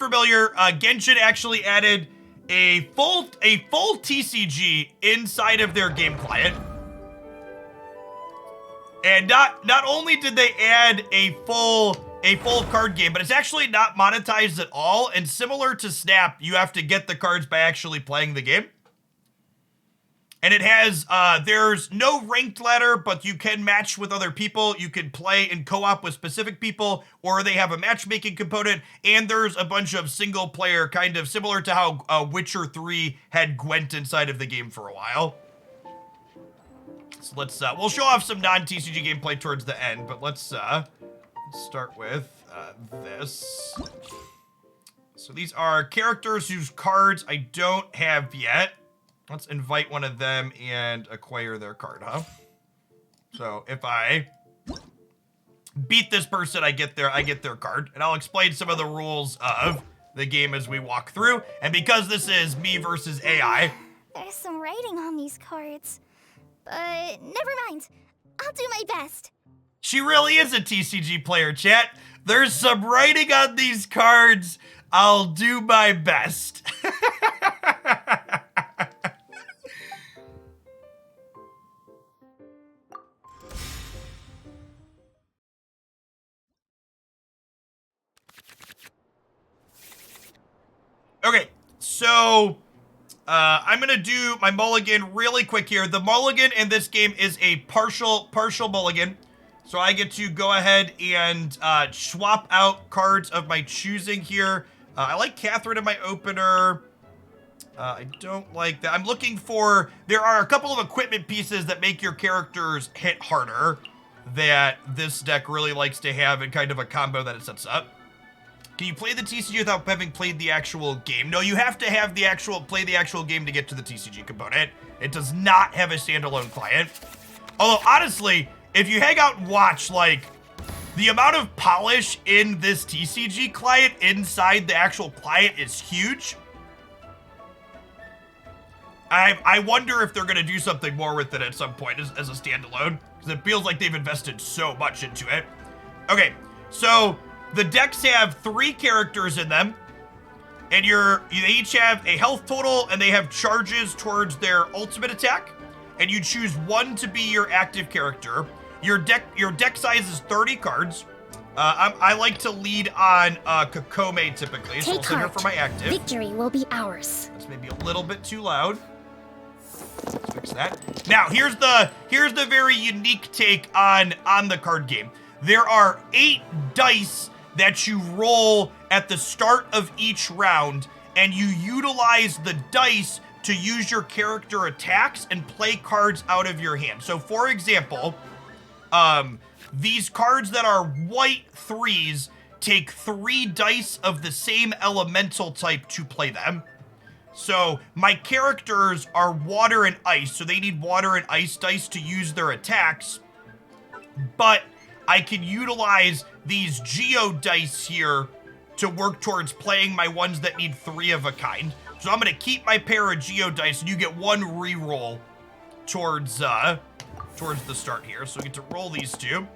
familiar, Genshin actually added a full TCG inside of their game client. And not only did they add a full card game, but it's actually not monetized at all. And similar to Snap, you have to get the cards by actually playing the game. And it has, there's no ranked ladder, but you can match with other people. You can play in co-op with specific people, or they have a matchmaking component. And there's a bunch of single player, kind of similar to how Witcher 3 had Gwent inside of the game for a while. So let's, we'll show off some non-TCG gameplay towards the end, but let's start with this. So these are characters whose cards I don't have yet. Let's invite one of them and acquire their card, huh? So if I beat this person, I get their card. And I'll explain some of the rules of the game as we walk through. And because this is me versus AI. There's some writing on these cards. But never mind. I'll do my best. She really is a TCG player, chat. There's some writing on these cards. I'll do my best. Okay, so I'm gonna do my mulligan really quick here. The mulligan in this game is a partial mulligan. So I get to go ahead and swap out cards of my choosing here. I like Catherine in my opener. I don't like that. I'm looking for, there are a couple of equipment pieces that make your characters hit harder that this deck really likes to have in kind of a combo that it sets up. Can you play the TCG without having played the actual game? No, you have to have play the actual game to get to the TCG component. It does not have a standalone client. Although, honestly, if you hang out and watch, like, the amount of polish in this TCG client inside the actual client is huge. I wonder if they're going to do something more with it at some point as a standalone, because it feels like they've invested so much into it. Okay, so the decks have 3 characters in them, and they each have a health total, and they have charges towards their ultimate attack, and you choose one to be your active character. Your deck size is 30 cards. I like to lead on Kakome typically, so I'll send her for my active. Victory will be ours. That's maybe a little bit too loud. Let's fix that. Now, here's the very unique take on the card game. There are 8 dice that you roll at the start of each round, and you utilize the dice to use your character attacks and play cards out of your hand. So, for example, these cards that are white 3s take 3 dice of the same elemental type to play them. So my characters are water and ice, so they need water and ice dice to use their attacks. But I can utilize these geo dice here to work towards playing my ones that need 3 of a kind. So I'm gonna keep my pair of geo dice, and you get 1 reroll towards the start here. So we get to roll these 2.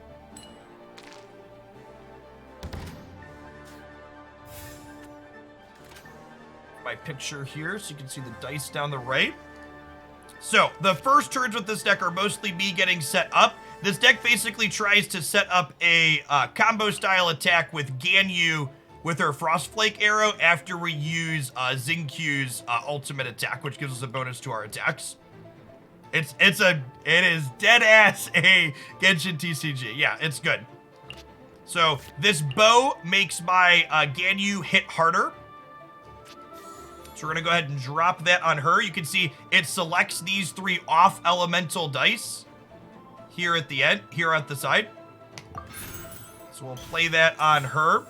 My picture here so you can see the dice down the right. So the first turns with this deck are mostly me getting set up. This deck basically tries to set up a combo style attack with Ganyu with her Frostflake arrow after we use Xinqiu's ultimate attack, which gives us a bonus to our attacks. It is dead ass a Genshin TCG. Yeah, it's good. So this bow makes my Ganyu hit harder. So we're gonna go ahead and drop that on her. You can see it selects these 3 off elemental dice here at the end, here at the side. So we'll play that on her.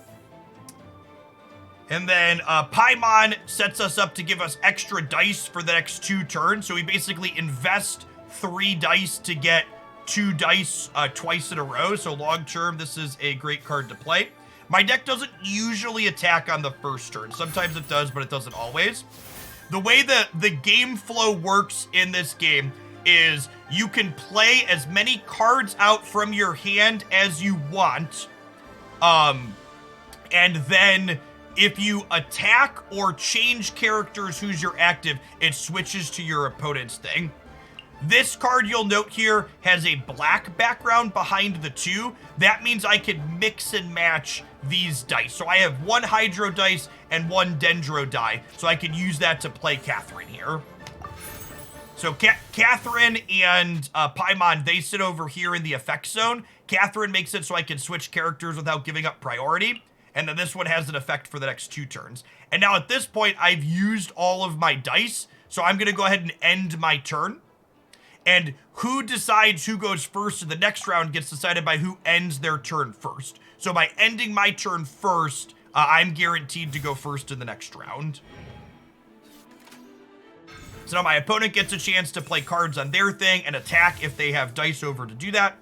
And then Paimon sets us up to give us extra dice for the next 2 turns. So we basically invest 3 dice to get 2 dice twice in a row. So long term, this is a great card to play. My deck doesn't usually attack on the first turn. Sometimes it does, but it doesn't always. The way the game flow works in this game is you can play as many cards out from your hand as you want. And then if you attack or change characters who's your active, it switches to your opponent's thing. This card, you'll note here, has a black background behind the 2. That means I can mix and match these dice. So I have 1 Hydro dice and 1 Dendro die. So I can use that to play Catherine here. So Catherine and Paimon, they sit over here in the effect zone. Catherine makes it so I can switch characters without giving up priority. And then this one has an effect for the next 2 turns. And now at this point, I've used all of my dice. So I'm going to go ahead and end my turn. And who decides who goes first in the next round gets decided by who ends their turn first. So by ending my turn first, I'm guaranteed to go first in the next round. So now my opponent gets a chance to play cards on their thing and attack if they have dice over to do that.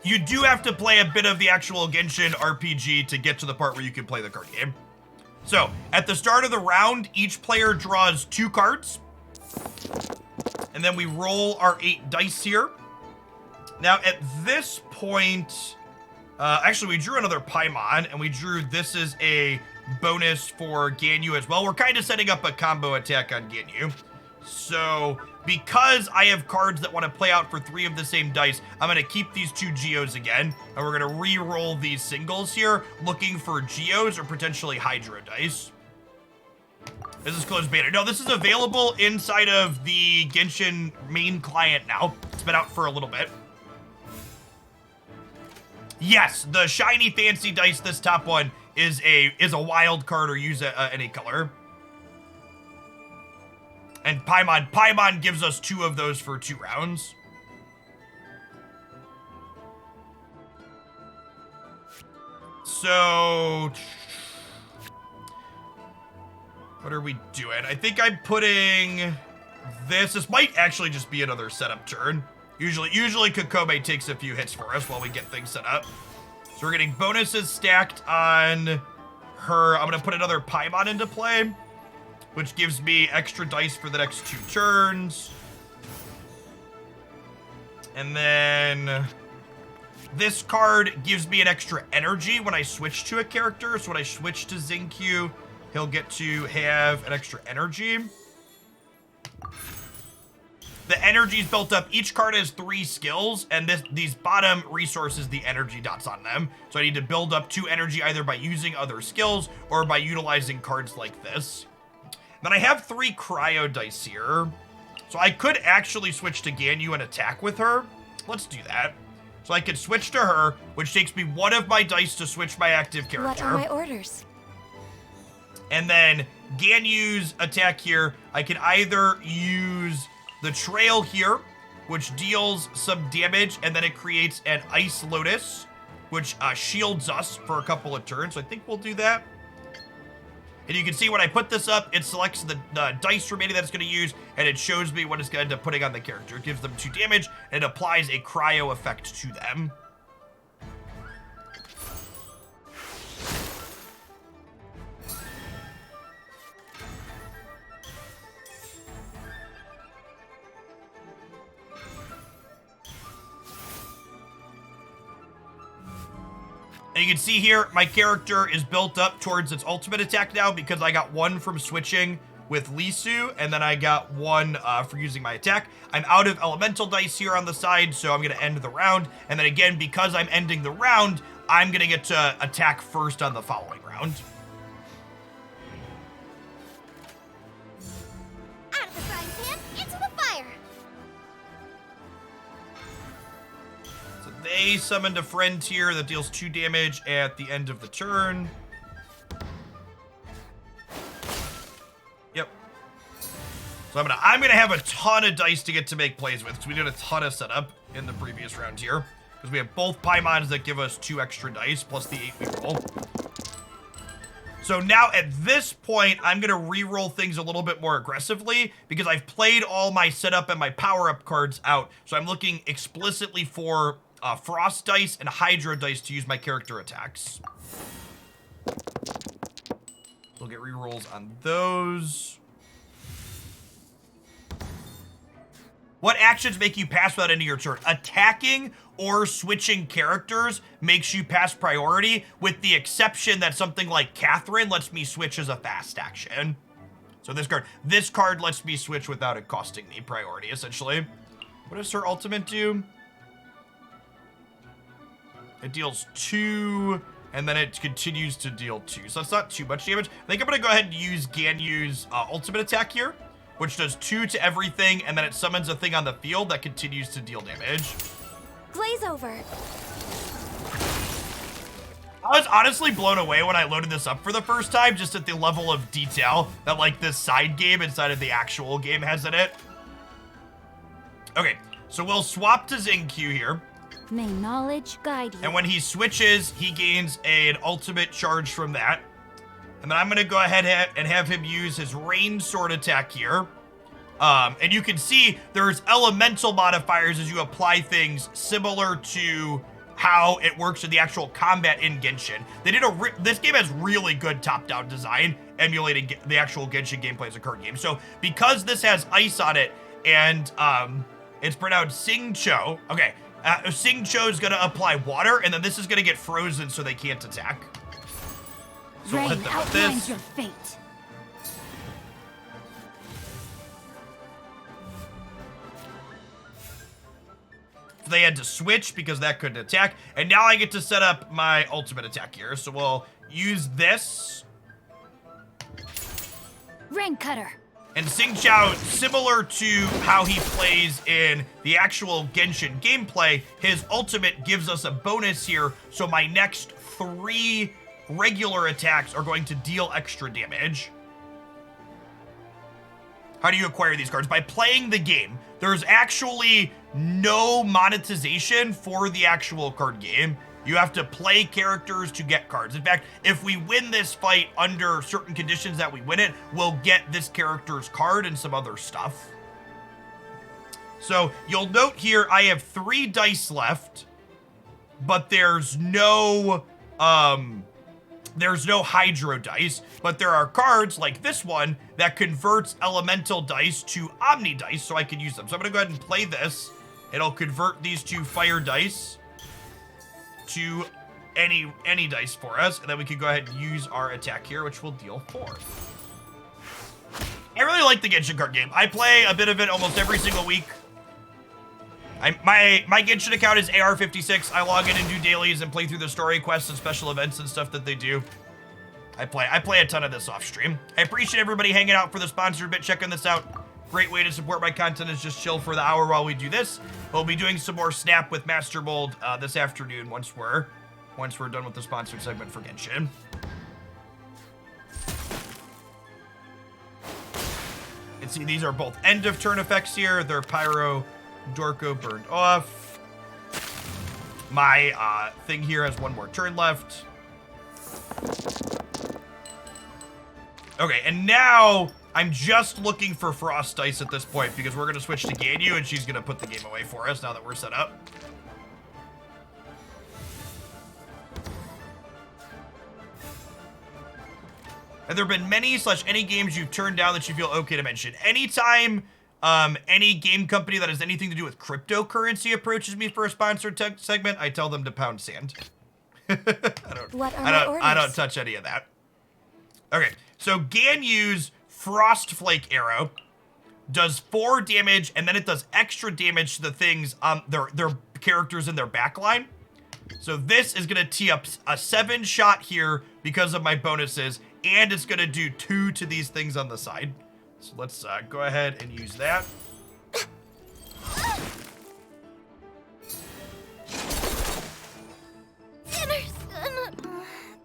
You do have to play a bit of the actual Genshin RPG to get to the part where you can play the card game. So, at the start of the round, each player draws 2 cards. And then we roll our 8 dice here. Now, at this point, actually, we drew another Paimon, and we drew this as a bonus for Ganyu as well. We're kind of setting up a combo attack on Ganyu. So, because I have cards that want to play out for 3 of the same dice, I'm going to keep these 2 Geos again, and we're going to re-roll these singles here, looking for Geos or potentially Hydro dice. This is closed beta. No, this is available inside of the Genshin main client now. It's been out for a little bit. Yes, the shiny fancy dice, this top one, is a wild card or use any color. And Paimon gives us 2 of those for 2 rounds. So, what are we doing? I think I'm putting this. This might actually just be another setup turn. Usually Kokome takes a few hits for us while we get things set up. So we're getting bonuses stacked on her. I'm going to put another Paimon into play, which gives me extra dice for the next 2 turns. And then this card gives me an extra energy when I switch to a character. So when I switch to Xingqiu, he'll get to have an extra energy. The energy's built up. Each card has 3 skills, and these bottom resources, the energy dots on them. So I need to build up 2 energy either by using other skills or by utilizing cards like this. Then I have 3 cryo dice here. So I could actually switch to Ganyu and attack with her. Let's do that. So I could switch to her, which takes me 1 of my dice to switch my active character. What are my orders? And then Ganyu's attack here, I can either use the trail here, which deals some damage, and then it creates an Ice Lotus, which shields us for a couple of turns. So I think we'll do that. And you can see when I put this up, it selects the dice remaining that it's going to use, and it shows me what it's going to end up putting on the character. It gives them 2 damage, and it applies a cryo effect to them. And you can see here, my character is built up towards its ultimate attack now because I got 1 from switching with Lisu, and then I got 1 for using my attack. I'm out of elemental dice here on the side, so I'm going to end the round. And then again, because I'm ending the round, I'm going to get to attack first on the following round. Out of the frying pan, into the fire! They summoned a friend here that deals 2 damage at the end of the turn. Yep. So I'm gonna have a ton of dice to get to make plays with, because we did a ton of setup in the previous round here. Because we have both Paimons that give us 2 extra dice, plus the 8 we roll. So now at this point, I'm gonna re-roll things a little bit more aggressively, because I've played all my setup and my power-up cards out. So I'm looking explicitly for Frost dice and Hydro dice to use my character attacks. We'll get rerolls on those. What actions make you pass without ending your turn? Attacking or switching characters makes you pass priority, with the exception that something like Catherine lets me switch as a fast action. So this card lets me switch without it costing me priority, essentially. What does her ultimate do? It deals 2, and then it continues to deal 2. So that's not too much damage. I think I'm gonna go ahead and use Ganyu's ultimate attack here, which does 2 to everything, and then it summons a thing on the field that continues to deal damage. Glaze over. I was honestly blown away when I loaded this up for the first time, just at the level of detail that like this side game inside of the actual game has in it. Okay, so we'll swap to Xingqiu here. May knowledge guide you. And when he switches, he gains an ultimate charge from that. And then I'm gonna go ahead and have him use his rain sword attack here. And you can see there's elemental modifiers as you apply things similar to how it works in the actual combat in Genshin. They did this game has really good top-down design, emulating the actual Genshin gameplay as a card game. So because this has ice on it, and it's pronounced Xingqiu. Okay, Xingqiu is gonna apply water, and then this is gonna get frozen so they can't attack. So we'll hit them with this. Your fate. They had to switch because that couldn't attack, and now I get to set up my ultimate attack here. So we'll use this. Rain cutter. And Xingqiu, similar to how he plays in the actual Genshin gameplay, his ultimate gives us a bonus here, so my next 3 regular attacks are going to deal extra damage. How do you acquire these cards? By playing the game. There's actually no monetization for the actual card game. You have to play characters to get cards. In fact, if we win this fight under certain conditions that we win it, we'll get this character's card and some other stuff. So you'll note here I have 3 dice left, but there's no hydro dice, but there are cards like this one that converts elemental dice to omni dice, so I can use them. So I'm gonna go ahead and play this. It'll convert these 2 fire dice to any dice for us, and then we can go ahead and use our attack here, which will deal 4. I really like the Genshin card game. I play a bit of it almost every single week. My Genshin account is AR56. I log in and do dailies and play through the story quests and special events and stuff that they do. I play a ton of this off stream. I appreciate everybody hanging out for the sponsored bit, checking this out. Great way to support my content is just chill for the hour while we do this. We'll be doing some more Snap with Master Mold this afternoon once we're done with the sponsored segment for Genshin. And see, these are both end of turn effects here. They're Pyro, Dorko burned off. My thing here has 1 more turn left. Okay, and now I'm just looking for Frost Dice at this point because we're going to switch to Ganyu and she's going to put the game away for us now that we're set up. Have there been many/any games you've turned down that you feel okay to mention? Anytime any game company that has anything to do with cryptocurrency approaches me for a sponsored segment, I tell them to pound sand. I don't touch any of that. Okay, so Ganyu's Frost Flake Arrow does 4 damage, and then it does extra damage to the things on their characters in their backline. So this is gonna tee up a 7 shot here because of my bonuses, and it's gonna do 2 to these things on the side. So let's go ahead and use that.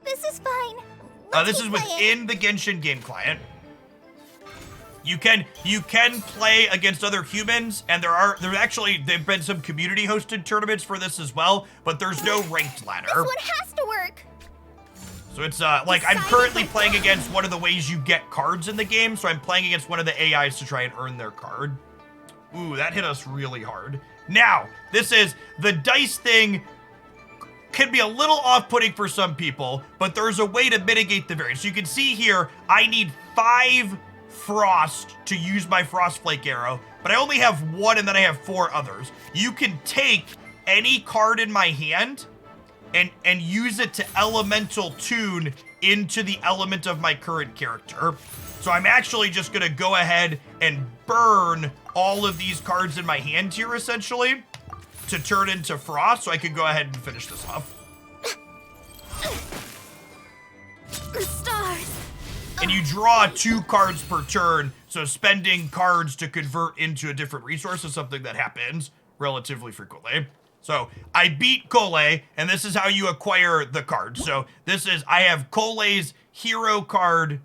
This is fine. This is within the Genshin game client. You can play against other humans, and there've been some community hosted tournaments for this as well, but there's no ranked ladder. This one has to work. So it's like I'm currently playing against one of the ways you get cards in the game, so I'm playing against one of the AIs to try and earn their card. Ooh, that hit us really hard. Now, this is the dice thing. Can be a little off-putting for some people, but there's a way to mitigate the variance. So you can see here, I need 5 frost to use my Frost Flake Arrow, but I only have one and then I have 4 others. You can take any card in my hand and use it to elemental tune into the element of my current character. So I'm actually just gonna go ahead and burn all of these cards in my hand here, essentially, to turn into frost, so I can go ahead and finish this off. The stars. And you draw 2 cards per turn, so spending cards to convert into a different resource is something that happens relatively frequently. So I beat Cole, and this is how you acquire the card. So this is, I have Cole's hero card.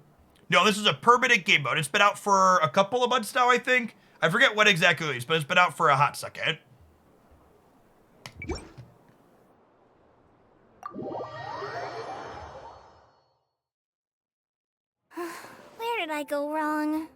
No, this is a permanent game mode. It's been out for a couple of months now, I think. I forget what exactly it is, but it's been out for a hot second. Where did I go wrong?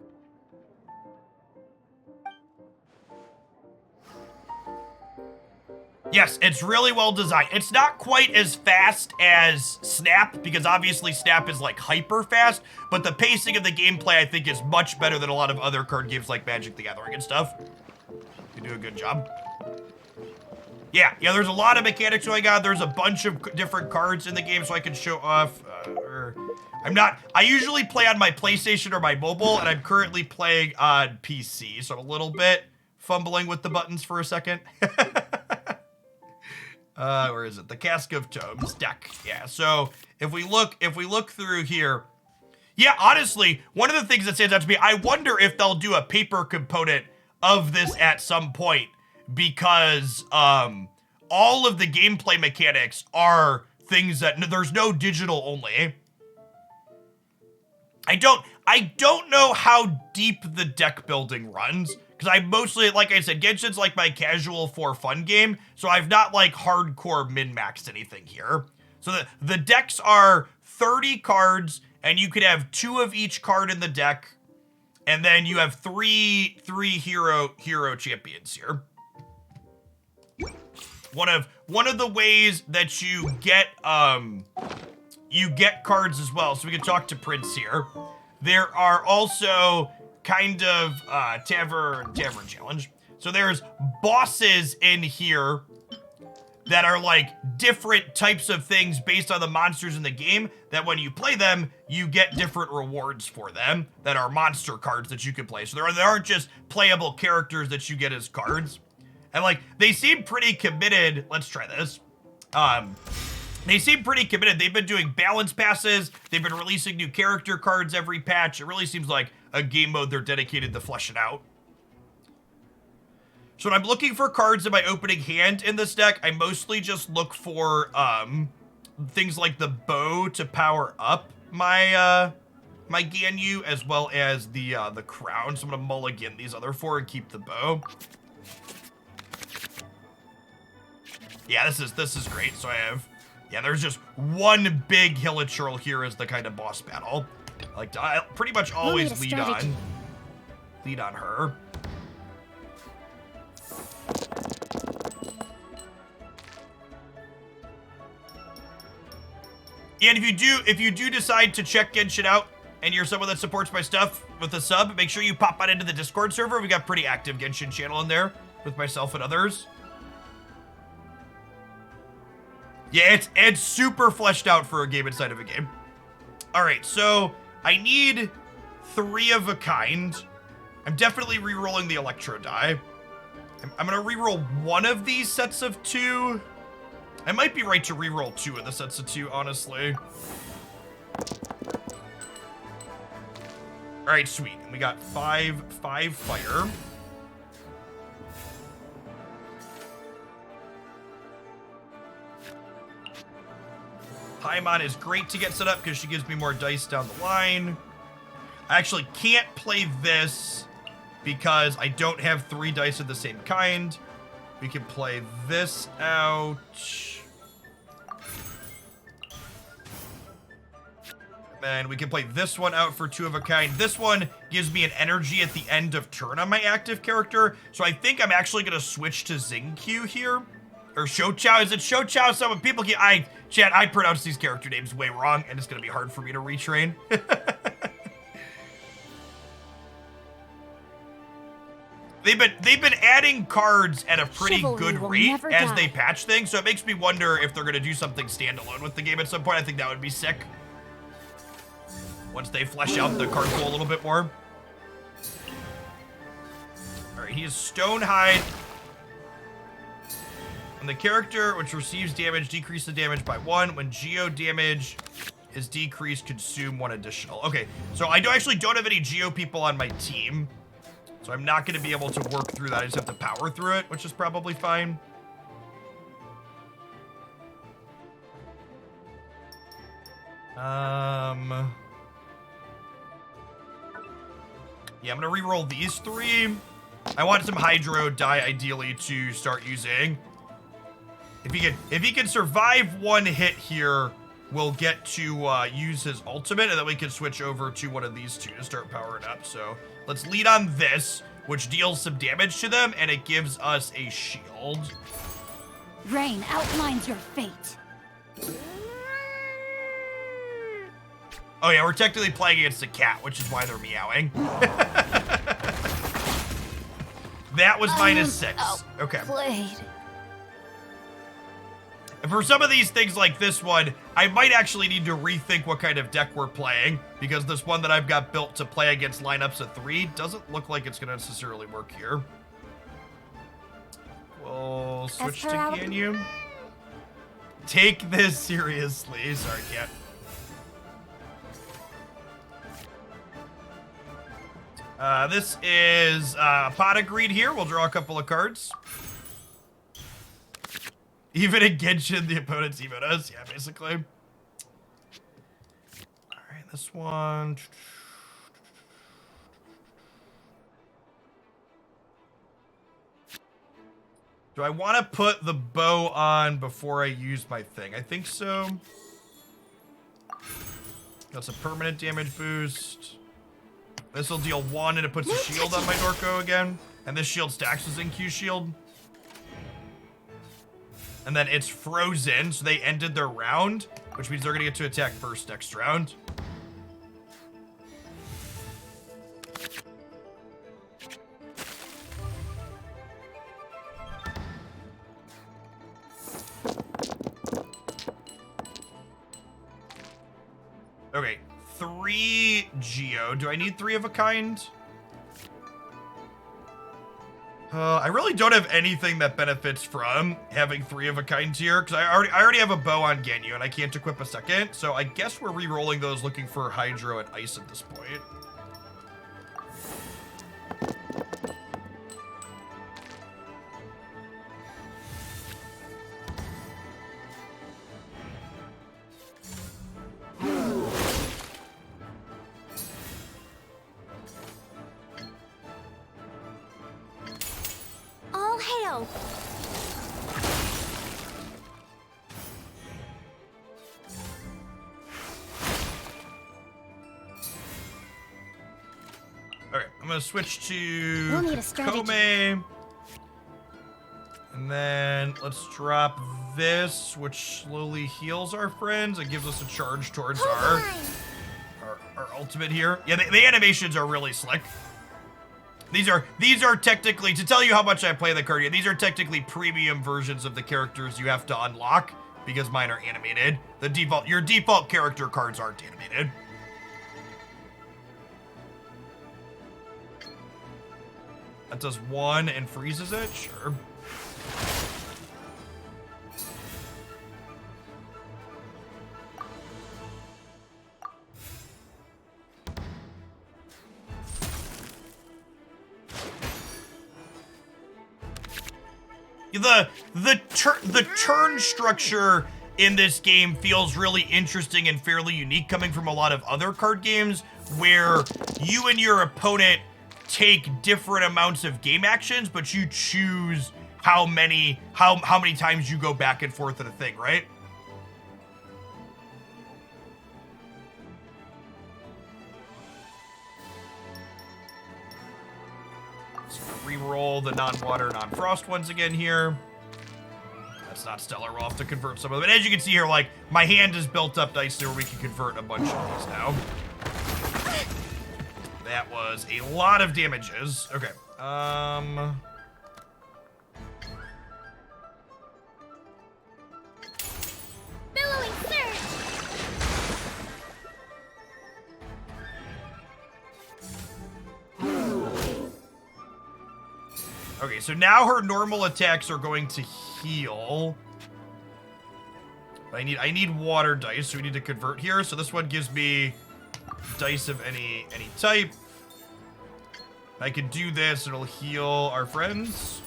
Yes, it's really well designed. It's not quite as fast as Snap, because obviously Snap is like hyper fast, but the pacing of the gameplay I think is much better than a lot of other card games like Magic the Gathering and stuff. You do a good job. Yeah, there's a lot of mechanics going on. There's a bunch of different cards in the game, so I can show off. I usually play on my PlayStation or my mobile, and I'm currently playing on PC, so I'm a little bit fumbling with the buttons for a second. Where is it? The Cask of Tomes deck. Yeah, so if we look through here, yeah, honestly, one of the things that stands out to me, I wonder if they'll do a paper component of this at some point, because all of the gameplay mechanics are things that there's no digital only. I don't know how deep the deck building runs, because I mostly, like I said, Genshin's like my casual for fun game, so I've not like hardcore min-maxed anything here. So the decks are 30 cards, and you could have 2 of each card in the deck, and then you have three hero champions here. One of the ways that you get cards as well, so we can talk to Prince here. There are also kind of tavern challenge. So there's bosses in here that are like different types of things based on the monsters in the game, that when you play them, you get different rewards for them that are monster cards that you can play. So there aren't just playable characters that you get as cards. And like, they seem pretty committed. Let's try this. They seem pretty committed. They've been doing balance passes. They've been releasing new character cards every patch. It really seems like a game mode they're dedicated to fleshing out. So when I'm looking for cards in my opening hand in this deck, I mostly just look for things like the bow to power up my my Ganyu, as well as the crown. So I'm gonna mulligan these other 4 and keep the bow. Yeah, this is great. So I have, yeah, there's just one big Hilichurl here as the kind of boss battle. I pretty much always lead on her. And if you do decide to check Genshin out, and you're someone that supports my stuff with a sub, make sure you pop on into the Discord server. We got pretty active Genshin channel in there with myself and others. Yeah, it's super fleshed out for a game inside of a game. All right, so I need 3 of a kind. I'm definitely re-rolling the Electro die. I'm gonna re-roll 1 of these sets of 2. I might be right to re-roll 2 of the sets of 2, honestly. All right, sweet. And we got 5 fire. Paimon is great to get set up because she gives me more dice down the line. I actually can't play this because I don't have 3 dice of the same kind. We can play this out. And we can play this one out for 2 of a kind. This one gives me an energy at the end of turn on my active character. So I think I'm actually going to switch to Xingqiu here. Or Shouchao. Is it Shouchao? Some people get... Chat, I pronounce these character names way wrong, and it's going to be hard for me to retrain. they've been adding cards at a pretty Chivalry good will rate never as die. they patch things, so it makes me wonder if they're gonna do something standalone with the game at some point. I think that would be sick. Once they flesh out the card pool a little bit more. Alright, he is Stonehide. And the character which receives damage, decrease the damage by 1. When geo damage is decreased, consume 1 additional. Okay, so I actually don't have any geo people on my team. So I'm not going to be able to work through that. I just have to power through it, which is probably fine. Yeah, I'm going to re-roll these 3. I want some Hydro die ideally to start using. If he can survive 1 hit here, we'll get to use his ultimate, and then we can switch over to one of these 2 to start powering up. So let's lead on this, which deals some damage to them, and it gives us a shield. Rain outlines your fate. Oh yeah, we're technically playing against a cat, which is why they're meowing. That was -6. Okay. Played. And for some of these things like this one, I might actually need to rethink what kind of deck we're playing, because this one that I've got built to play against lineups of 3 doesn't look like it's going to necessarily work here. We'll switch to Ganyu. Take this seriously. Sorry, cat. This is Pot of Greed here. We'll draw a couple of cards. Even in Genshin, the opponent's emo does. Yeah, basically. All right, this one. Do I want to put the bow on before I use my thing? I think so. That's a permanent damage boost. This will deal 1 and it puts a shield on my Norco again. And this shield stacks as NQ shield. And then it's frozen, so they ended their round, which means they're gonna get to attack first next round. Okay, 3 Geo. Do I need 3 of a kind? I really don't have anything that benefits from having 3 of a kind here, because I already have a bow on Ganyu, and I can't equip a second, so I guess we're re-rolling those looking for Hydro and Ice at this point. All hail! Okay, I'm gonna switch to We'll need a strategy. Kome. And then let's drop this, which slowly heals our friends. It gives us a charge towards our ultimate here. Yeah, the animations are really slick. These are technically, to tell you how much I play the card here, these are technically premium versions of the characters you have to unlock, because mine are animated. Your default character cards aren't animated. That does 1 and freezes it? Sure. The turn structure in this game feels really interesting and fairly unique, coming from a lot of other card games where you and your opponent take different amounts of game actions, but you choose how many times you go back and forth in a thing, right? So re-roll the non-water, non-frost ones again here. That's not stellar. We'll have to convert some of them. And as you can see here, like, my hand is built up nicely where we can convert a bunch of these now. That was a lot of damages. Okay. Billowing surge! Okay, so now her normal attacks are going to heal. I need water dice, so we need to convert here. So this one gives me dice of any type. I can do this, it'll heal our friends.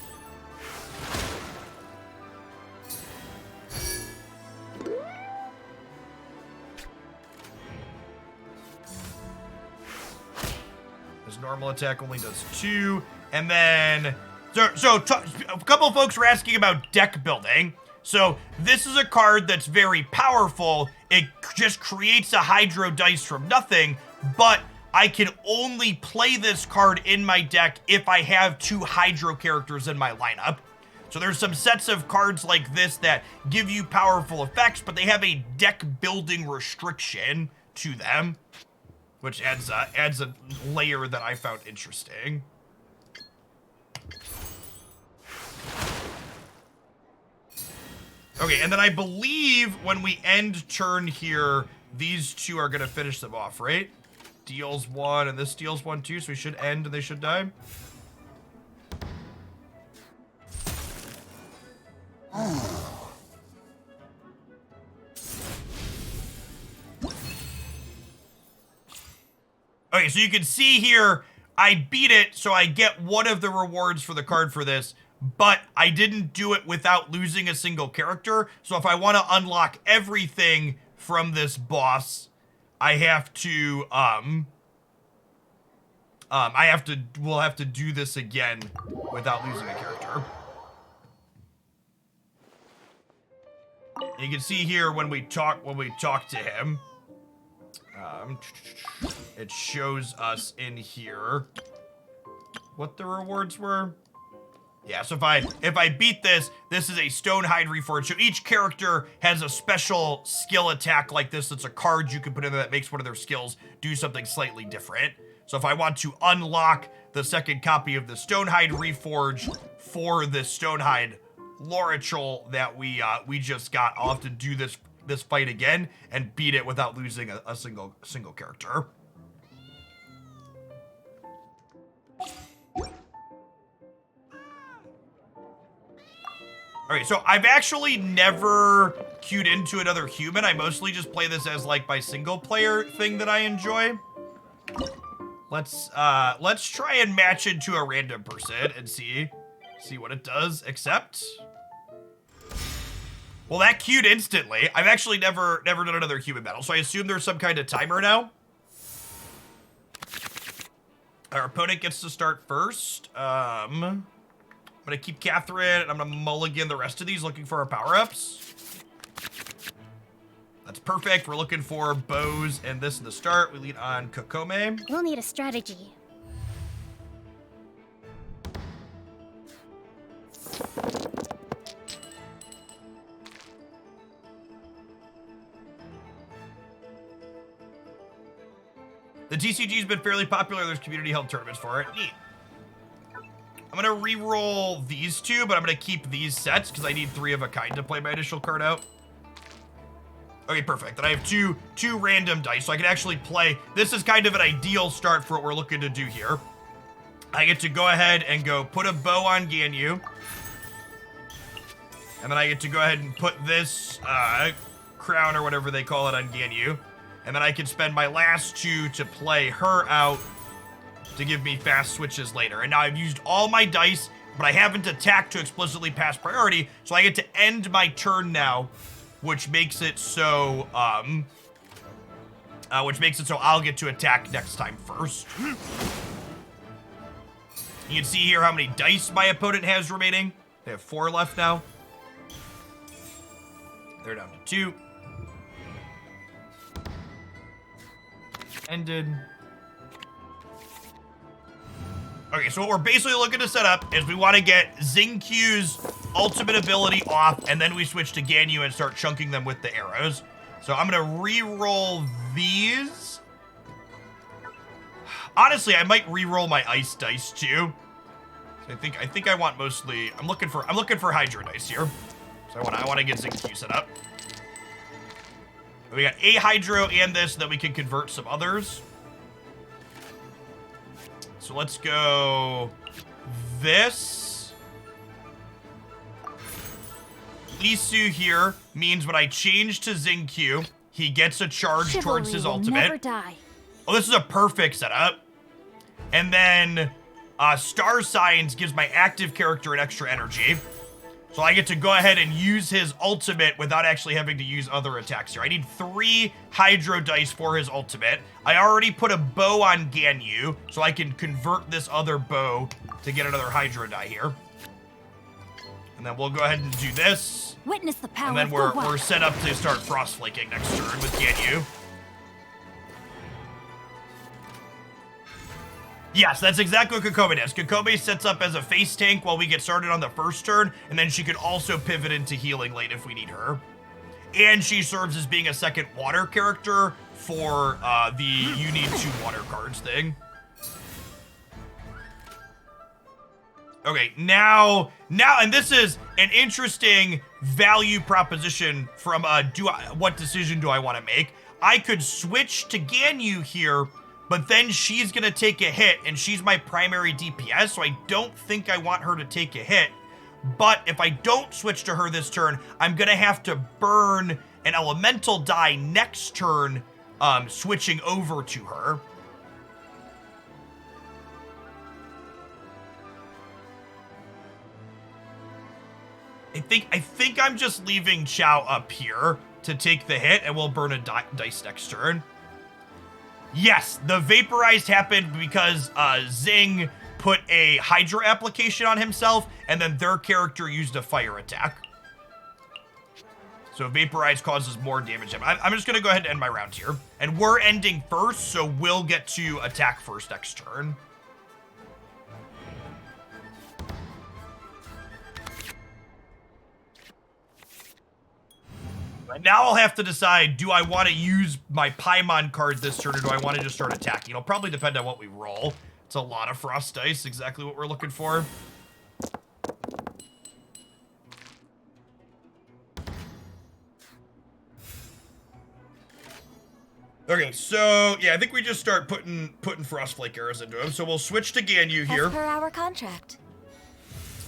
His normal attack only does 2. And then, so a couple of folks were asking about deck building. So this is a card that's very powerful. It just creates a hydro dice from nothing, but I can only play this card in my deck if I have 2 hydro characters in my lineup. So there's some sets of cards like this that give you powerful effects, but they have a deck building restriction to them, which adds a layer that I found interesting. Okay, and then I believe when we end turn here, these 2 are going to finish them off, right? Deals 1, and this deals 1 too, so we should end and they should die. Okay, so you can see here, I beat it, so I get one of the rewards for the card for this, but I didn't do it without losing a single character. So if I want to unlock everything from this boss, I have to, we'll have to do this again without losing a character. And you can see here when we talk to him, it shows us in here what the rewards were. Yeah, so if I beat this is a Stonehide Reforged. So each character has a special skill attack like this. That's a card you can put in there that makes one of their skills do something slightly different. So if I want to unlock the second copy of the Stonehide Reforged for the Stonehide Lorachel that we just got, I'll have to do this fight again and beat it without losing a single character. Alright, so I've actually never queued into another human. I mostly just play this as like my single player thing that I enjoy. Let's try and match into a random person and see what it does. Accept. Well, that queued instantly. I've actually never done another human battle, so I assume there's some kind of timer now. Our opponent gets to start first. I'm gonna keep Catherine, and I'm gonna mulligan the rest of these, looking for our power-ups. That's perfect. We're looking for bows and this in the start. We lead on Kokome. We'll need a strategy. The TCG's been fairly popular. There's community-held tournaments for it. Neat. I'm gonna re-roll these 2, but I'm gonna keep these sets because I need 3 of a kind to play my initial card out. Okay, perfect. Then I have two random dice, so I can actually play. This is kind of an ideal start for what we're looking to do here. I get to go ahead and go put a bow on Ganyu. And then I get to go ahead and put this crown or whatever they call it on Ganyu. And then I can spend my last 2 to play her out to give me fast switches later. And now I've used all my dice, but I haven't attacked to explicitly pass priority, so I get to end my turn now, which makes it so, I'll get to attack next time first. You can see here how many dice my opponent has remaining. They have 4 left now. They're down to 2. Ended. Okay, so what we're basically looking to set up is we want to get Xingqiu's ultimate ability off, and then we switch to Ganyu and start chunking them with the arrows. So I'm going to re-roll these. Honestly, I might re-roll my ice dice too. So I think I want mostly. I'm looking for hydro dice here. So I want to get Xingqiu set up. We got a hydro and this, that we can convert some others. So let's go this. Lisu here means when I change to Xingqiu, he gets a charge towards his ultimate. Never die. Oh, this is a perfect setup. And then Star Signs gives my active character an extra energy. So I get to go ahead and use his ultimate without actually having to use other attacks here. I need 3 hydro dice for his ultimate. I already put a bow on Ganyu, so I can convert this other bow to get another hydro die here. And then we'll go ahead and do this. Witness the power And then of we're set up to start frost flaking next turn with Ganyu. Yes, that's exactly what Kokomi does. Kokomi sets up as a face tank while we get started on the first turn, and then she could also pivot into healing late if we need her. And she serves as being a second water character for the you need 2 water cards thing. Okay, now, and this is an interesting value proposition from what decision do I want to make? I could switch to Ganyu here, but then she's going to take a hit, and she's my primary DPS, so I don't think I want her to take a hit. But if I don't switch to her this turn, I'm going to have to burn an elemental die next turn, switching over to her. I think I'm just leaving Chao up here to take the hit, and we'll burn a dice next turn. Yes, the vaporized happened because Xing put a Hydra application on himself, and then their character used a fire attack. So vaporized causes more damage. I'm just going to go ahead and end my round here. And we're ending first, so we'll get to attack first next turn. Now I'll have to decide, do I want to use my Paimon card this turn, or do I want to just start attacking? It'll probably depend on what we roll. It's a lot of frost dice, exactly what we're looking for. Okay, so, yeah, I think we just start putting Frostflake arrows into him. So we'll switch to Ganyu here. As per our contract.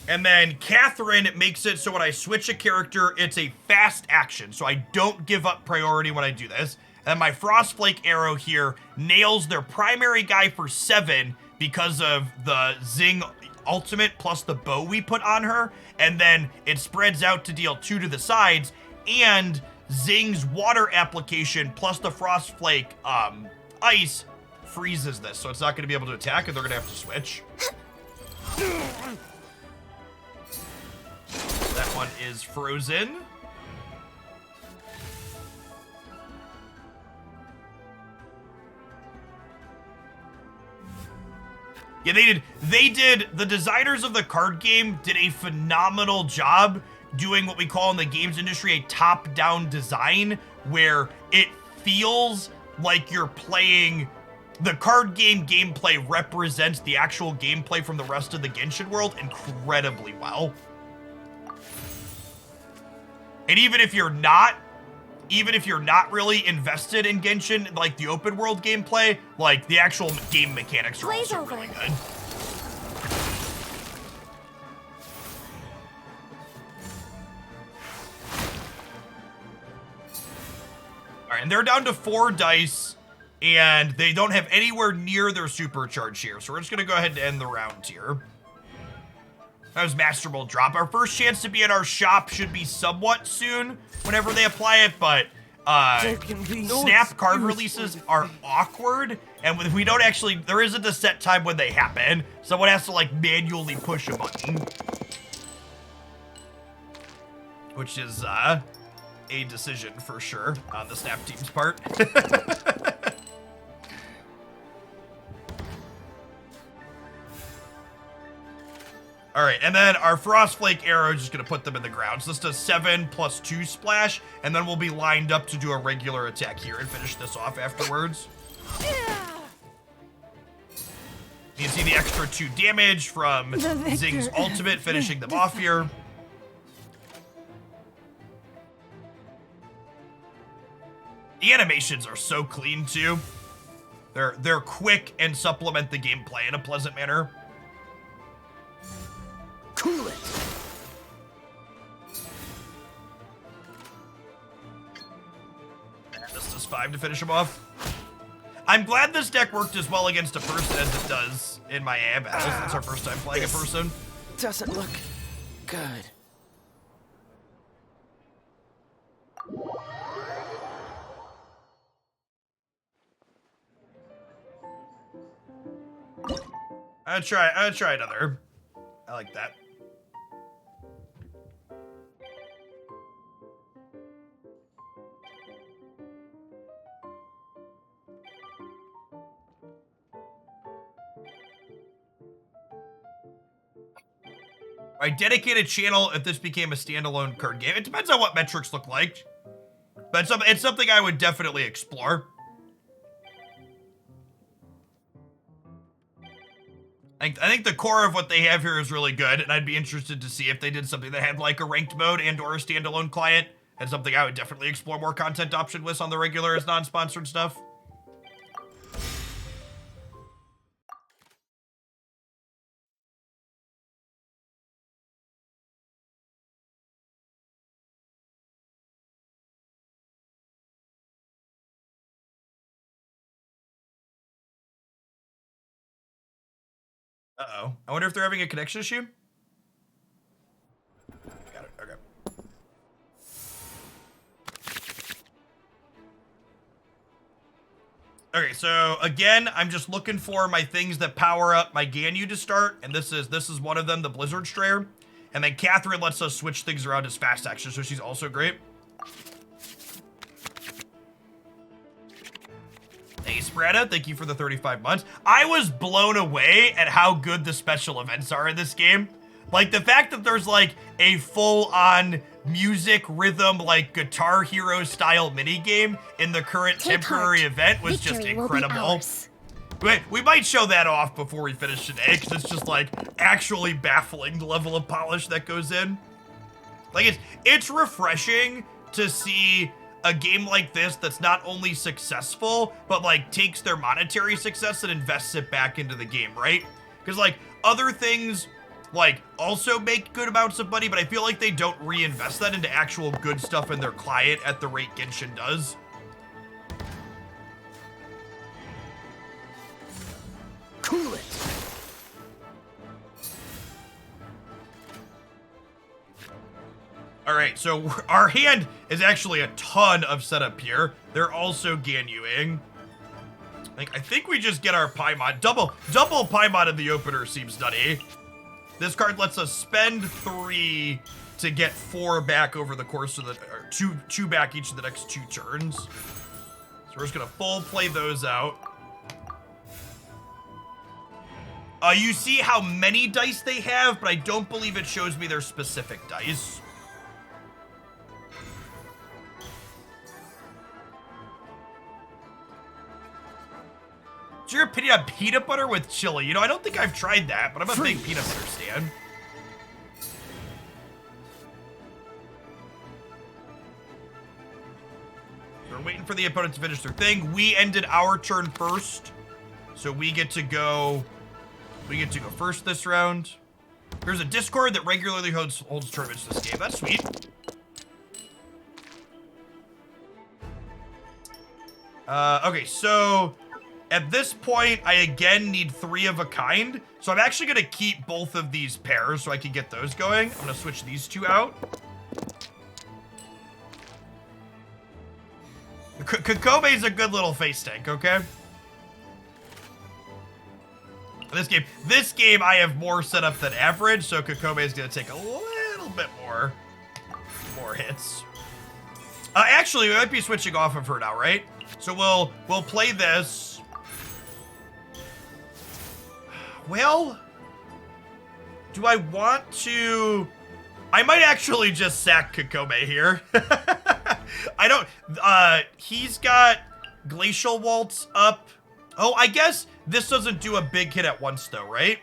And then Catherine makes it so when I switch a character, it's a fast action. So I don't give up priority when I do this. And my Frostflake arrow here nails their primary guy for 7 because of the Xing ultimate plus the bow we put on her. And then it spreads out to deal 2 to the sides. And Xing's water application plus the Frostflake ice freezes this. So it's not going to be able to attack, and they're going to have to switch. That one is frozen. Yeah, the designers of the card game did a phenomenal job doing what we call in the games industry a top-down design, where it feels like you're playing the card game gameplay represents the actual gameplay from the rest of the Genshin world incredibly well. And even if you're not really invested in Genshin, like the open world gameplay, like the actual game mechanics are also really good. All right, and they're down to 4 dice, and they don't have anywhere near their supercharge here. So we're just gonna go ahead and end the round here. That was Master Mold drop. Our first chance to be at our shop should be somewhat soon whenever they apply it, but Snap card releases are awkward, and we don't actually, there isn't a set time when they happen. Someone has to like manually push a button. Which is a decision for sure on the Snap team's part. All right, and then our Frostflake arrow is just gonna put them in the ground. So this does 7 + 2 splash, and then we'll be lined up to do a regular attack here and finish this off afterwards. You see the extra 2 damage from Zing's ultimate finishing them off here. The animations are so clean too. They're quick and supplement the gameplay in a pleasant manner. Cool it. And this does 5 to finish him off. I'm glad this deck worked as well against a person as it does in my AA battles. That's our first time playing a person. Doesn't look good. I'll try another. I like that. I dedicate a channel if this became a standalone card game. It depends on what metrics look like. But it's something I would definitely explore. I think the core of what they have here is really good, and I'd be interested to see if they did something that had like a ranked mode and or a standalone client. And something I would definitely explore more content option with on the regular as non-sponsored stuff. Uh-oh. I wonder if they're having a connection issue? Got it, okay. Okay, so again, I'm just looking for my things that power up my Ganyu to start, and this is one of them, the Blizzard Strayer. And then Catherine lets us switch things around as fast action, so she's also great. Hey, Sprada, thank you for the 35 months. I was blown away at how good the special events are in this game. Like, the fact that there's, like, a full-on music, rhythm, like, Guitar Hero style minigame in the current temporary event was just incredible. Wait, we might show that off before we finish today, because it's just, like, actually baffling the level of polish that goes in. Like, it's refreshing to see a game like this that's not only successful, but like takes their monetary success and invests it back into the game, right? Because like other things like also make good amounts of money, but I feel like they don't reinvest that into actual good stuff in their client at the rate Genshin does. Cool it. All right, so our hand is actually a ton of setup here. They're also Ganyuing. I think we just get our Paimon. Double Paimon in the opener seems nutty. This card lets us spend 3 to get 4 back over the course of the, or two back each of the next 2 turns. So we're just gonna full play those out. You see how many dice they have, but I don't believe it shows me their specific dice. What's your opinion on peanut butter with chili? You know, I don't think I've tried that, but I'm a big peanut butter stan. So we're waiting for the opponent to finish their thing. We ended our turn first, so we get to go first this round. There's a Discord that regularly holds tournaments this game. That's sweet. Okay, so at this point, I again need 3 of a kind. So I'm actually going to keep both of these pairs so I can get those going. I'm going to switch these 2 out. Kokome is a good little face tank, okay? This game I have more set up than average, so Kokome is going to take a little bit more hits. Actually, we might be switching off of her now, right? So we'll play this. Well, do I want to? I might actually just sack Kokome here. I don't. He's got Glacial Waltz up. Oh, I guess This doesn't do a big hit at once though, right?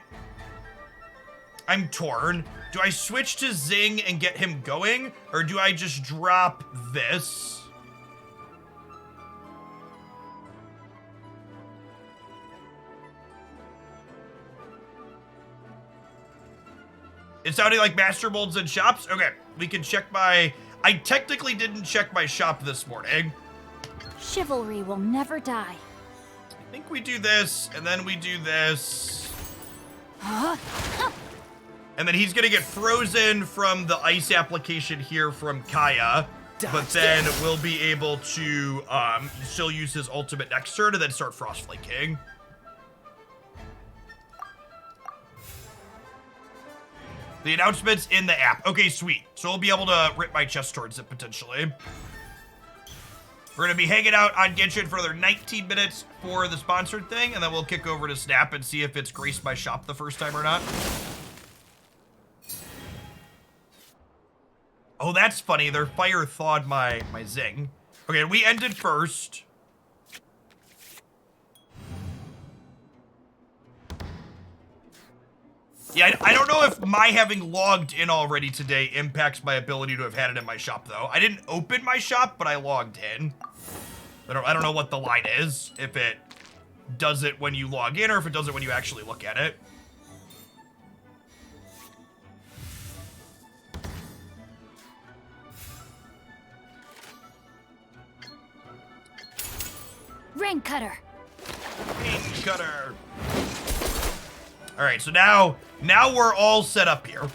I'm torn. Do I switch to Zing and get him going? Or do I just drop this? It's sounding like master molds and shops? Okay, we can check my... I technically didn't check my shop this morning. Chivalry will never die. I think we do this, and then we do this. Huh? And then he's gonna get frozen from the ice application here from Kaya. But then we'll be able to still use his ultimate next turn and then start Frost Flanking. The announcement's in the app. Okay, sweet. So we'll be able to rip my chest towards it, potentially. We're going to be hanging out on Genshin for another 19 minutes for the sponsored thing, and then we'll kick over to Snap and see if it's graced my shop the first time or not. Oh, that's funny. Their fire thawed my Zing. Okay, we ended first. Yeah, I don't know if my having logged in already today impacts my ability to have had it in my shop, though. I didn't open my shop, but I logged in. I don't know what the line is, if it does it when you log in or if it does it when you actually look at it. Rain cutter. Rain cutter. All right, so now we're all set up here.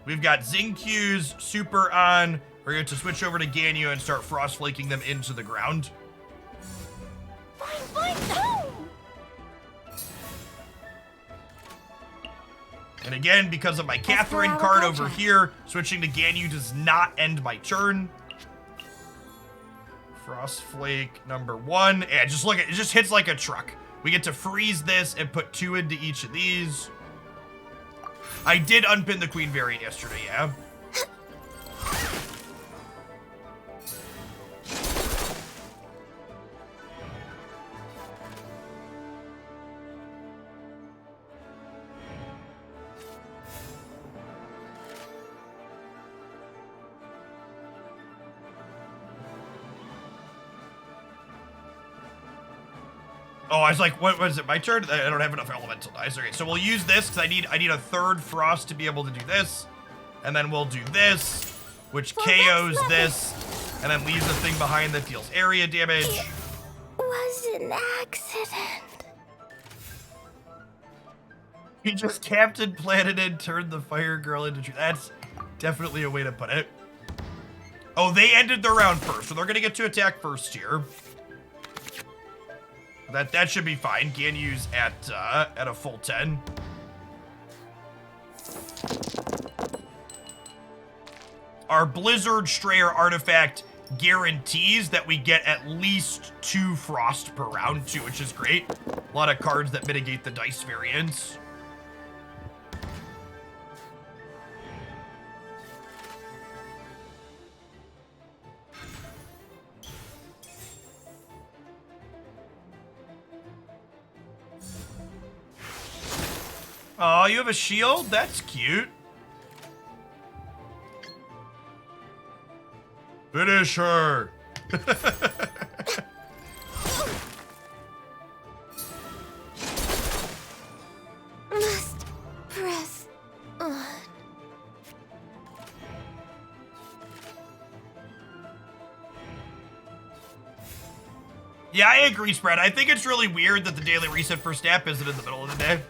We've got Zing Q's super on. We're going to switch over to Ganyu and start frost flaking them into the ground. Fine, no! And again, because of my Catherine card over here, switching to Ganyu does not end my turn. Frost Flake number 1. Yeah, just look at it, just hits like a truck. We get to freeze this and put 2 into each of these. I did unpin the Queen variant yesterday, yeah. Oh, I was like, what was it? My turn? I don't have enough elemental dice. Okay, so we'll use this because I need a 3rd frost to be able to do this. And then we'll do this, which KOs this, and then leaves the thing behind that deals area damage. It was an accident. He just Captain Planet and turned the fire girl into tree. That's definitely a way to put it. Oh, they ended their round first, so they're gonna get to attack first here. That should be fine. Ganyu's at a full 10. Our Blizzard Strayer artifact guarantees that we get at least 2 frost per round too, which is great. A lot of cards that mitigate the dice variance. Oh, you have a shield? That's cute. Finish her. Must press on. Yeah, I agree, Spread. I think it's really weird that the daily reset for Snap isn't in the middle of the day.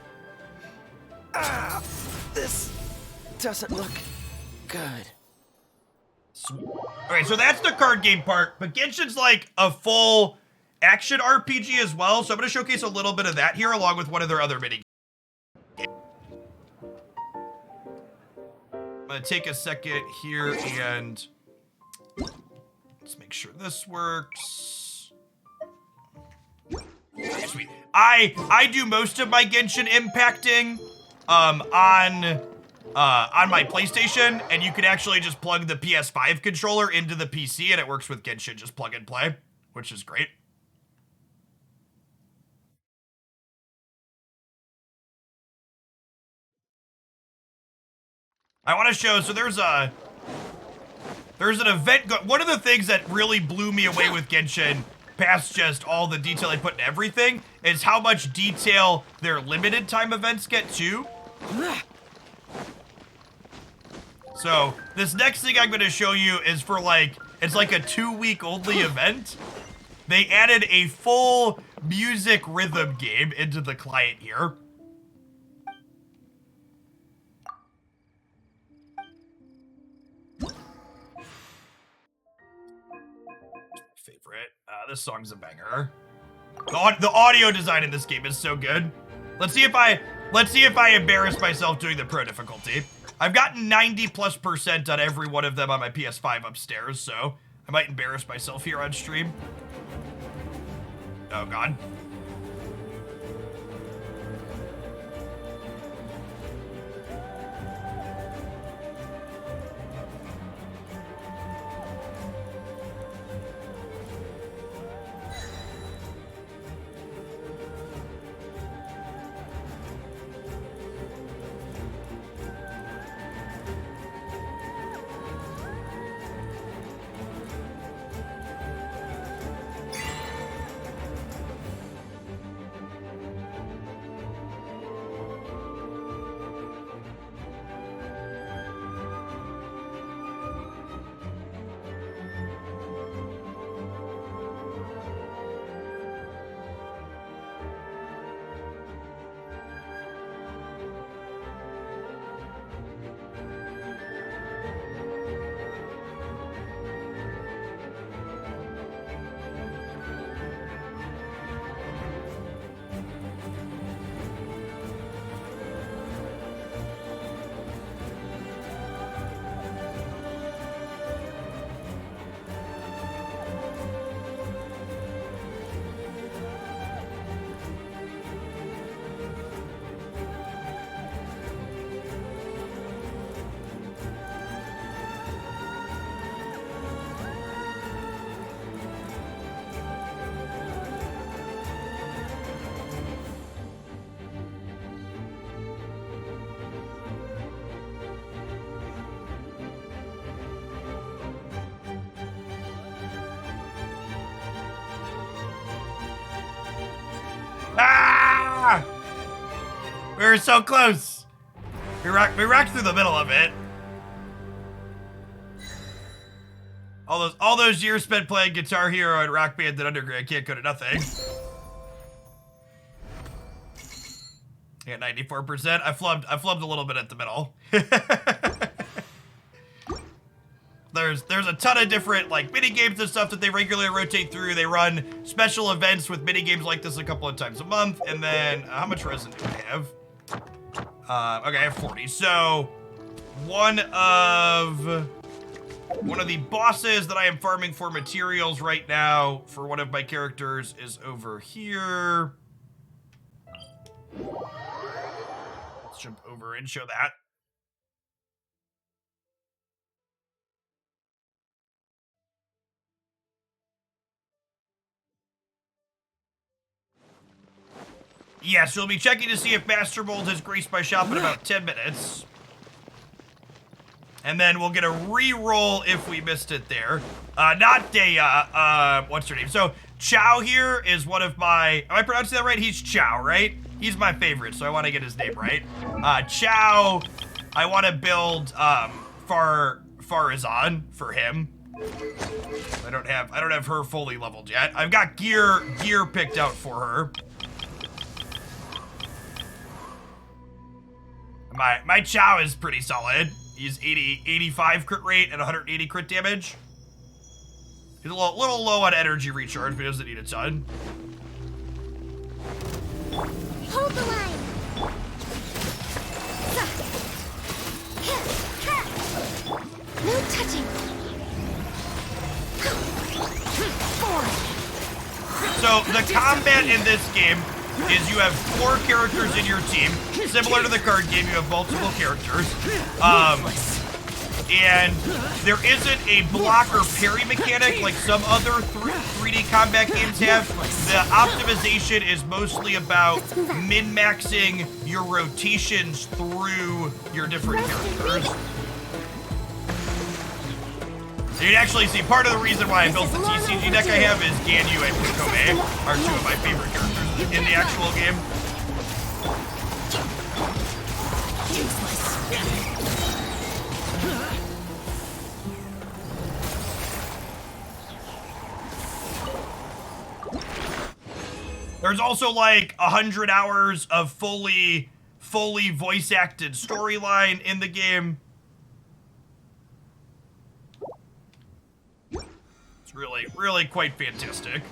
This doesn't look good. Alright, so that's the card game part, but Genshin's like a full action RPG as well, so I'm going to showcase a little bit of that here along with one of their other mini games. I'm going to take a second here and let's make sure this works. Okay, sweet. I do most of my Genshin impacting on my PlayStation, and you can actually just plug the PS5 controller into the PC, and it works with Genshin, just plug and play, which is great. I want to show, so there's an event, one of the things that really blew me away with Genshin, past just all the detail they put in everything, is how much detail their limited time events get too. So, this next thing I'm going to show you is for like, it's like a 2-week only event. They added a full music rhythm game into the client here. Favorite. This song's a banger. The audio design in this game is so good. Let's see if I embarrass myself doing the pro difficulty. I've gotten 90+% on every one of them on my PS5 upstairs, so I might embarrass myself here on stream. Oh god. Ah! We were so close. We rocked through the middle of it. All those years spent playing Guitar Hero and Rock Band and Undergrad can't go to nothing. I got 94%. I flubbed a little bit at the middle. There's a ton of different like mini games and stuff that they regularly rotate through. They run special events with mini games like this a couple of times a month. And then how much resin do I have? Okay, I have 40. So one of the bosses that I am farming for materials right now for one of my characters is over here. Let's jump over and show that. Yes, we'll be checking to see if Master Mold has graced my shop in about 10 minutes. And then we'll get a re-roll if we missed it there. Not Daya, what's her name? So, Chow here is one of my, am I pronouncing that right? He's Chow, right? He's my favorite, so I want to get his name right. Chow, I want to build, Farazan for him. I don't have her fully leveled yet. I've got gear picked out for her. My Chow is pretty solid. He's 85 crit rate and 180 crit damage. He's a little low on energy recharge, but he doesn't need a ton. Hold the line. No touching. So the combat in this game is you have 4 characters in your team. Similar to the card game, you have multiple characters. And there isn't a block or parry mechanic like some other 3D combat games have. The optimization is mostly about min-maxing your rotations through your different characters. You'd actually see part of the reason why I built the TCG deck I have is Ganyu and Kokome are two of my favorite characters in the actual game. There's also like 100 hours of fully voice acted storyline in the game. It's really quite fantastic.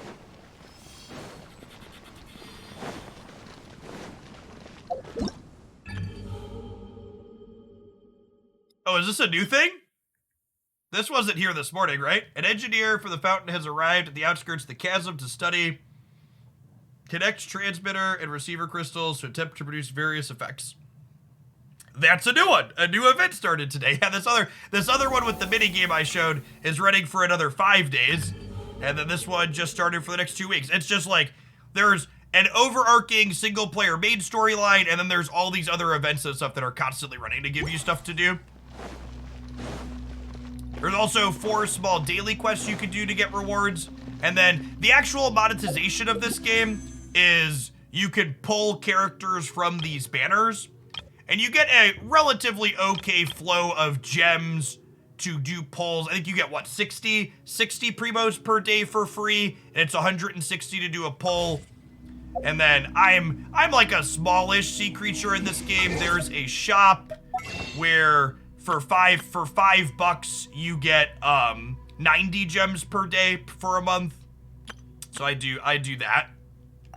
Oh, is this a new thing? This wasn't here this morning, right? An engineer for the fountain has arrived at the outskirts of the chasm to study, connect transmitter and receiver crystals to attempt to produce various effects. That's a new one. A new event started today. Yeah, this other one with the mini game I showed is running for another 5 days, and then this one just started for the next 2 weeks. It's just like there's an overarching single player main storyline, and then there's all these other events and stuff that are constantly running to give you stuff to do. There's also 4 small daily quests you can do to get rewards, and then the actual monetization of this game is you can pull characters from these banners, and you get a relatively okay flow of gems to do pulls. I think you get, what, 60 primos per day for free, and it's 160 to do a pull. And then I'm like a smallish sea creature in this game. There's a shop where for $5 you get 90 gems per day for a month. So I do that.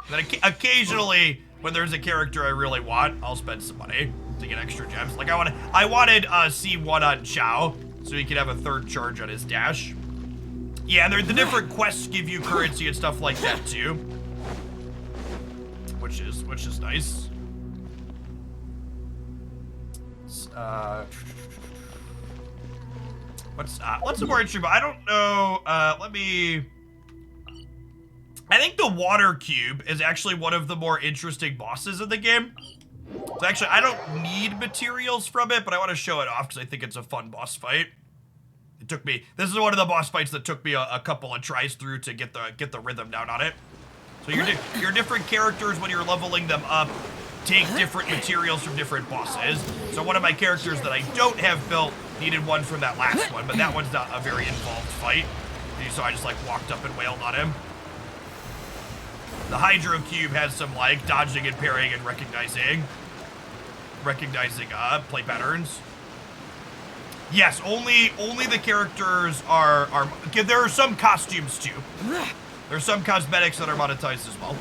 Then occasionally, when there's a character I really want, I'll spend some money to get extra gems. Like I wanted C1 on Chao, so he could have a 3rd charge on his dash. Yeah, and the different quests give you currency and stuff like that too, which is nice. What's some more interesting? I don't know. I think the water cube is actually one of the more interesting bosses in the game. So actually, I don't need materials from it, but I want to show it off because I think it's a fun boss fight. This is one of the boss fights that took me a couple of tries through to get the rhythm down on it. So your different characters, when you're leveling them up, take different materials from different bosses. So one of my characters that I don't have built needed one from that last one, but that one's not a very involved fight. So I just like walked up and wailed on him. The Hydro Cube has some like dodging and parrying and recognizing play patterns. Yes, only the characters are there are some costumes too. There's some cosmetics that are monetized as well.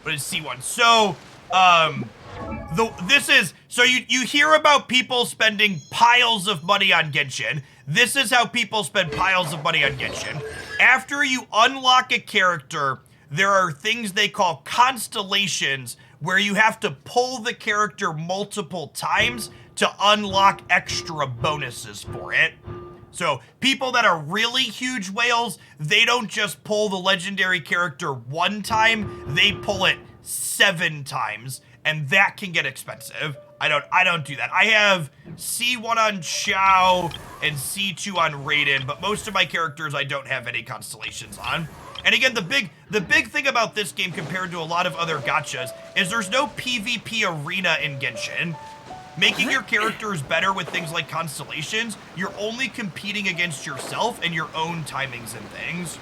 But it's C1. So, you hear about people spending piles of money on Genshin. This is how people spend piles of money on Genshin. After you unlock a character, there are things they call constellations where you have to pull the character multiple times to unlock extra bonuses for it. So people that are really huge whales, they don't just pull the legendary character 1 time, they pull it 7 times, and that can get expensive. I don't do that. I have C1 on Chao and C2 on Raiden, but most of my characters I don't have any constellations on. And again, the big thing about this game compared to a lot of other gachas is there's no PvP arena in Genshin. Making your characters better with things like constellations, you're only competing against yourself and your own timings and things.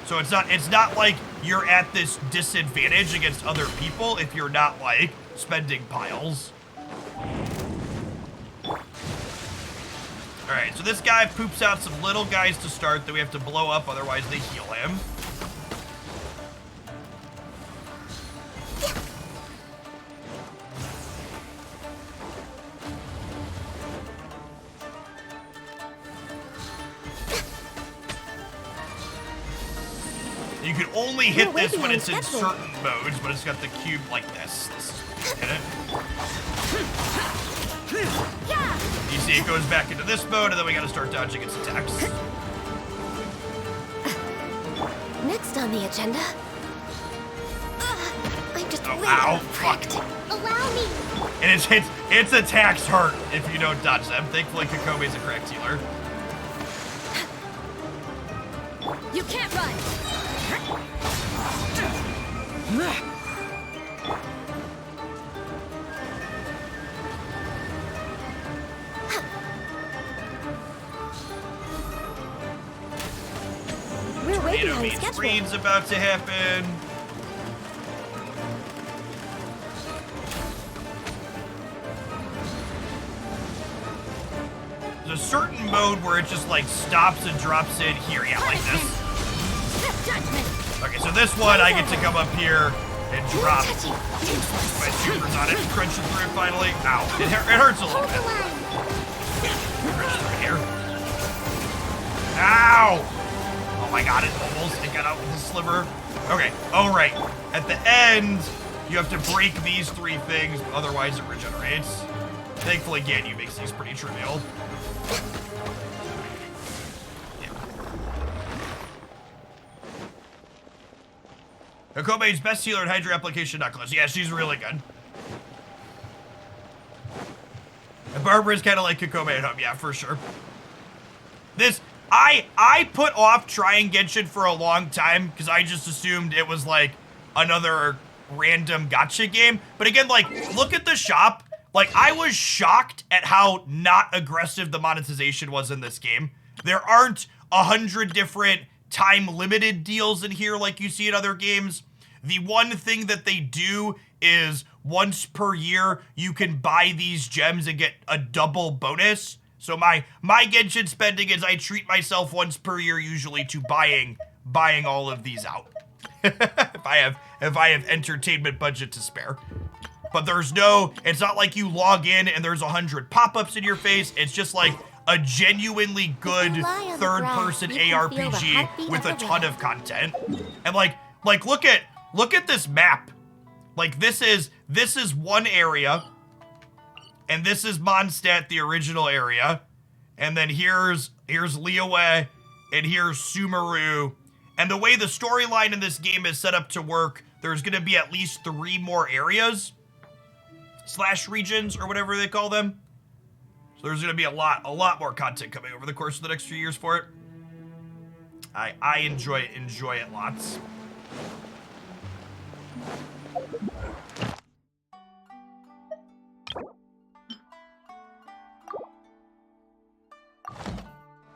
So it's not like you're at this disadvantage against other people if you're not like spending piles. All right, so this guy poops out some little guys to start that we have to blow up, otherwise they heal him. You can only hit this when it's in certain modes, but it's got the cube like this. This is hit it. You see it goes back into this mode, and then we gotta start dodging its attacks. Next on the agenda. I'm just ow, fuck. Allow me. And its attacks hurt if you don't dodge them. Thankfully, Kokome's a cracked healer. You can't run. We're way Tornado behind means schedule. rain's about to happen. There's a certain mode where it just like stops and drops in here. Yeah, like this. Okay, so this one I get to come up here and drop my supers on it and crunch it through it finally. Ow. It hurts a little Hold the bit. line. Crunch through here. Ow! Oh my god, it got out with the sliver. Okay, oh right. At the end, you have to break these 3 things, otherwise it regenerates. Thankfully, Ganyu makes these pretty trivial. Yeah. Kokome's best healer in Hydra application not close. Yeah, she's really good. And Barbara's kind of like Kokome at home. Yeah, for sure. I put off trying Genshin for a long time because I just assumed it was like another random gacha game. But again, like, look at the shop. Like, I was shocked at how not aggressive the monetization was in this game. There aren't 100 different time-limited deals in here like you see in other games. The one thing that they do is once per year, you can buy these gems and get a double bonus. So my Genshin spending is I treat myself once per year usually to buying all of these out. if I have entertainment budget to spare. But it's not like you log in and there's 100 pop-ups in your face. It's just like a genuinely good third-person ARPG with a ton of content. And like look at this map. Like this is one area, and this is Mondstadt, the original area, and then here's Liyue, and here's Sumeru. And the way the storyline in this game is set up to work, there's gonna be at least 3 more areas. / regions, or whatever they call them. So there's gonna be a lot more content coming over the course of the next few years for it. I enjoy it lots.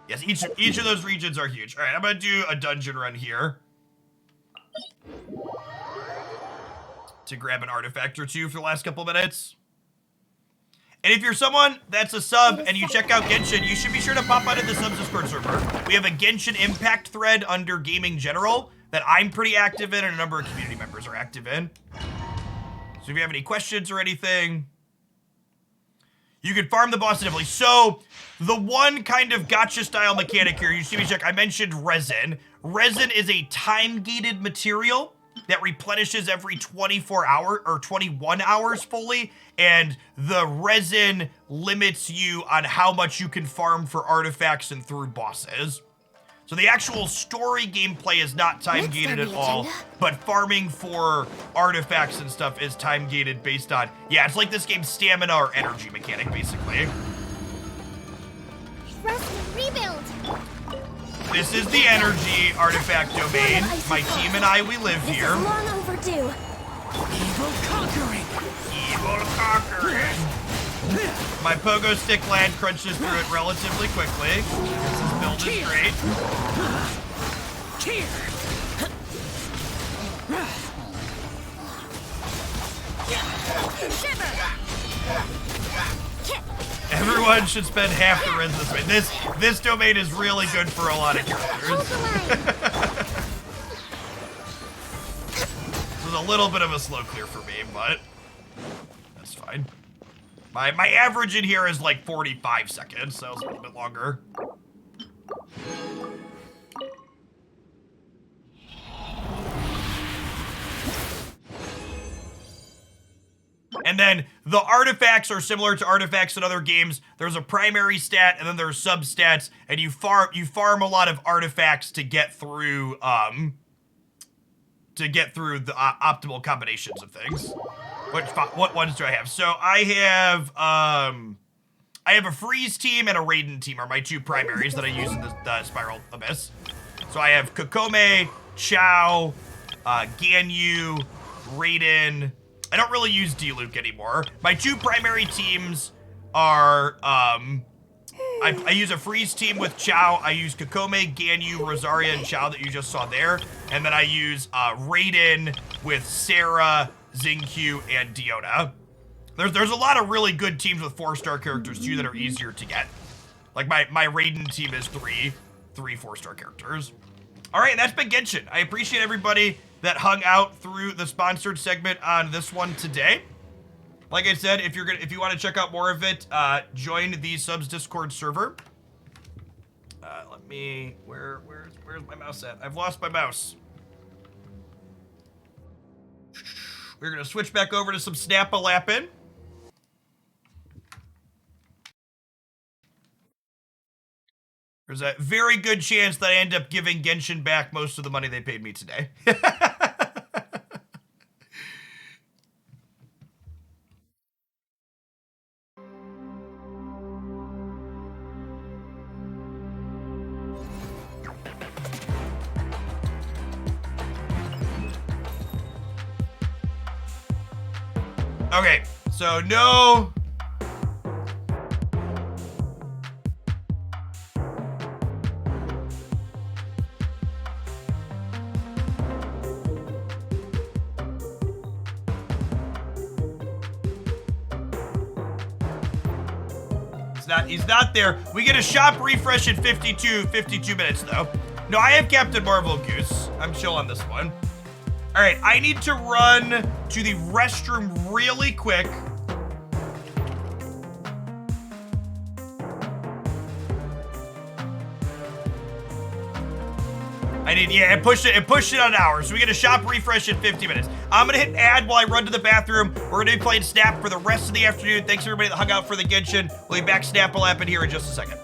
Yes, each of those regions are huge. All right, I'm gonna do a dungeon run here to grab an artifact or 2 for the last couple minutes. And if you're someone that's a sub and you check out Genshin, you should be sure to pop out of the sub Discord server. We have a Genshin Impact thread under Gaming General that I'm pretty active in and a number of community members are active in. So if you have any questions or anything, you can farm the boss heavily. So the one kind of gacha style mechanic here, you see me check, I mentioned resin. Resin is a time-gated material that replenishes every 24 hours or 21 hours fully, and the resin limits you on how much you can farm for artifacts and through bosses. So the actual story gameplay is not time-gated at all, but farming for artifacts and stuff is time-gated based on, yeah, it's like this game's stamina or energy mechanic, basically. Rest and rebuild. This is the energy artifact domain. My team and I, we live This here. is long overdue. Evil conquering. Evil conquering. My pogo stick land crunches through it relatively quickly. This build is great. Here. Everyone should spend half the res this way. This domain is really good for a lot of characters. This is a little bit of a slow clear for me, but that's fine. My average in here is like 45 seconds, so it's a little bit longer. And then the artifacts are similar to artifacts in other games. There's a primary stat, and then there's substats, and you farm a lot of artifacts to get through the optimal combinations of things. What ones do I have? So I have a Freeze team and a Raiden team are my two primaries that I use in the Spiral Abyss. So I have Kokome, Chao, Ganyu, Raiden. I don't really use D-Luke anymore. My two primary teams are, I use a Freeze team with Chao. I use Kokome, Ganyu, Rosaria, and Chao that you just saw there. And then I use Raiden with Sarah, Xingqiu, and Diona. There's a lot of really good teams with 4-star characters too that are easier to get. Like my Raiden team is three 4-star characters. All right, and that's been Genshin. I appreciate everybody that hung out through the sponsored segment on this one today. Like I said, if you want to check out more of it, join the Subs Discord server. Where's my mouse at? I've lost my mouse. We're gonna switch back over to some Snap-a-Lappin'. There's a very good chance that I end up giving Genshin back most of the money they paid me today. Okay, so no. He's not there. We get a shop refresh in 52 minutes though. No, I have Captain Marvel Goose. I'm chill on this one. All right, I need to run to the restroom really quick. It pushed it on an hour, so we get a shop refresh in 50 minutes. I'm gonna hit add while I run to the bathroom. We're gonna be playing Snap for the rest of the afternoon. Thanks everybody that hung out for the Genshin. We'll be back Snap-a-Lappin' here in just a second.